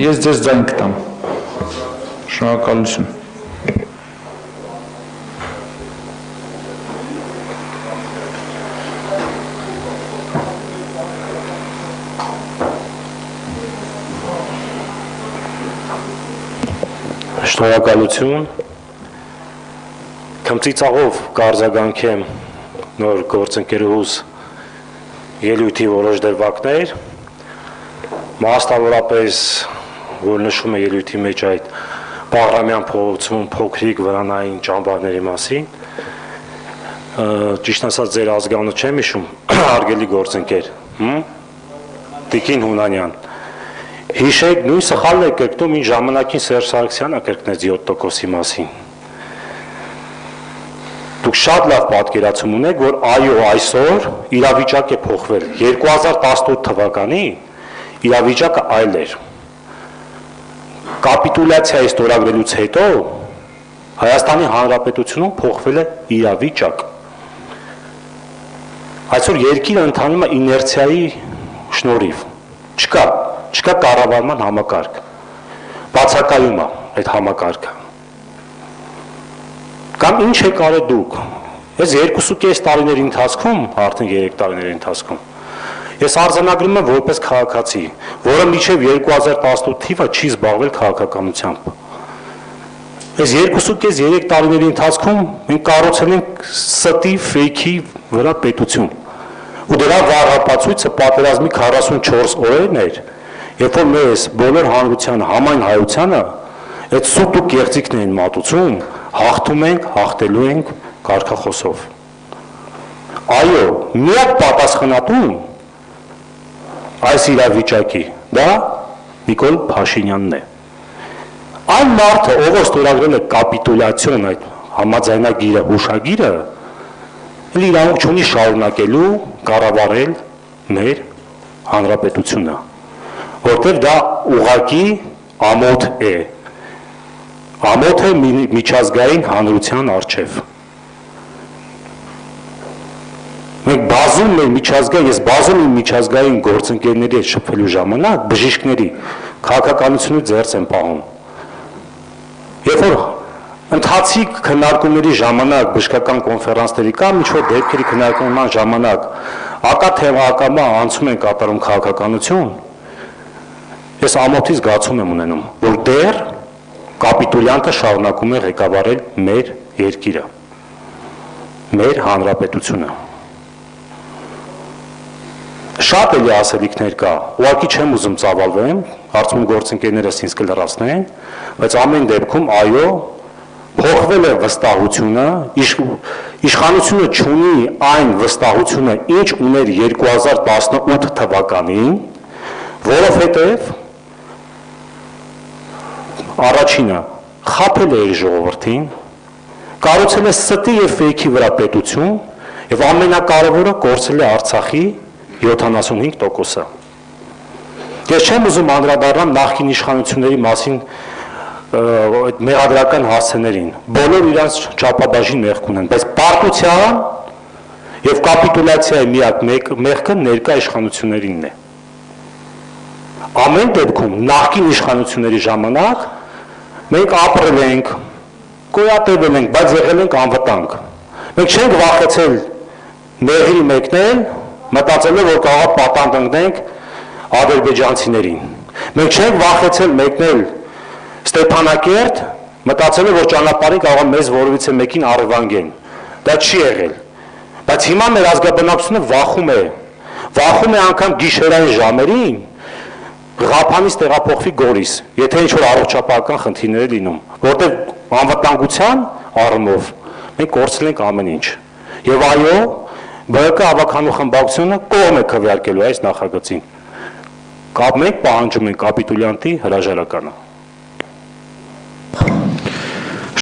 Ես ձեզ ձայն կտամ։ Շնորհակալություն։ Շնորհակալություն։ Քմծիծաղով կարձագանքեմ նոր գործընկերուհուս ելույթի որոշ դրվագներ, մասնավորապես, որ նշում է ելույթի մեջ այդ Բաղրամյան փողոցում փոքրիկ վրանային ճամբարների մասին, ճիշտ ասած ձեր ազգանունը չեմ հիշում, հարգելի գործընկեր, Տիկին Հունանյան, հիշեք նույն սխալն է կրկնում, ինչ ժամանակին Սերժ Սարգսյանը կրկնեց 7%-ի մասին։ Դուք շատ լավ պատկերացում ունեք, որ այո, այսօր իրավիճակ է փոխվել։ 2018 թվականի իրավիճակը այլ էր։ Կապիտուլյացիայի ստորագրելուց հետո Հայաստանի Հանրապետությունում փոխվել է իրավիճակ։ Այսօր երկիրը ընթանում է իներցիայի շնորհիվ։ Չկա կառավարման համակարգ, բացակայում է այդ համակարգը։ Կամ ինչ եք արել դուք, ես 2.5 տարիների ընթացքում, արդեն 3 տարիների ընթացքում, ես արձանագրում եմ որպես քաղաքացի, որը մինչև 2018 թիվը չի զբաղվել քաղաքականությամբ։ Այս 2.5-3 տարիների ընթացքում մենք կառուցել ենք ստի, ֆեյքի վրա պետություն։ Ու դրա վառապացույցը պատերազմի 44 օրերն էր, երբ որ մեզ բոլոր հանրությանը, համայն հայությանը այդ սուտ ու կեղծիքն են մատուցում, հաղթում ենք, հաղթելու ենք կարգախոսով։ Այո, միակ պատասխանատուն այս իրավիճակի դա Նիկոլ Փաշինյանն է։ Այն մարդը, ով ստորագրել է կապիտուլյացիոն այդ համաձայնագիրը, հուշագիրը, իրավունք չունի շարունակելու կառավարել մեր հանրապետությունը, որտեղ դա ուղղակի ամոթ է։ Ամոթ է միջազգային հանրության առջև։ Մենք բազում մեր միջազգային, ես բազում եմ միջազգային գործընկերների հետ շփվելու ժամանակ բժիշկների քաղաքականությունից ձեռս եմ պահում։ Երբ որ ընթացիկ քննարկումների ժամանակ բժշկական կոնֆերանսների կամ ինչ-որ դեպքերի քննարկման ժամանակ ակամա անցում են կատարում քաղաքականություն, ես ամոթի զգացում եմ ունենում, որ դեռ կապիտուլյանտը շարունակում է ղեկավարել մեր երկիրը, մեր հանրապետությունը։ Շատ էլի ասելիքներ կա, ուղղակի չեմ ուզում ծավալվեմ, կարծում եմ գործընկերներս ինձ կլրացնեն, բայց ամեն դեպքում այո, փոխվել է վստահությունը, իշխանությունը չունի այն վստահությունը, ինչ ուներ 2018 թվականին, որովհետև առաջինը խաբել է իր ժողովրդին, կառուցել է ստի եւ ֆեյքի վրա պետություն եւ ամենակարևորը կորցրել է Արցախի 75%-ը։ Ես չեմ ուզում անդրադառնամ նախկին իշխանությունների մասին այդ մեղադրական հասցեներին, բոլոր իրանց չափաբաժին մեղք ունեն, բայց պարտության եւ կապիտուլյացիայի միակ մեղքը ներկա իշխանություններինն է։ Ամեն դեպքում նախկին իշխանությունների ժամանակ մենք ապրել ենք, գոյատևել ենք, բայց եղել ենք անվտանգ։ Մենք չենք վախեցել մեղրի մեկնել, մտածելով որ կարող է պատանդ ընկնենք ադրբեջանցիներին։ Մենք չենք վախեցել մեկնել Ստեփանակերտ, մտածելով որ ճանապարհին կարող է մեզ որևիցե մեկին առևանգեն։ Դա չի եղել։ Բայց հիմա մեր ազգաբնակությունը վախում է անգամ գիշերային ժամերին Ղափանից տեղափոխվի Գորիս, եթե ինչ-որ առողջապահական խնդիրներ լինում, որտեղ անվտանգության առումով մենք կորցրել ենք ամեն ինչ։ Եվ այո, ԲՀԿ ավականու խմբակցությունը կողմ է քվեարկելու այս նախագծին։ Մենք պահանջում ենք կապիտուլյանտի հրաժարականը։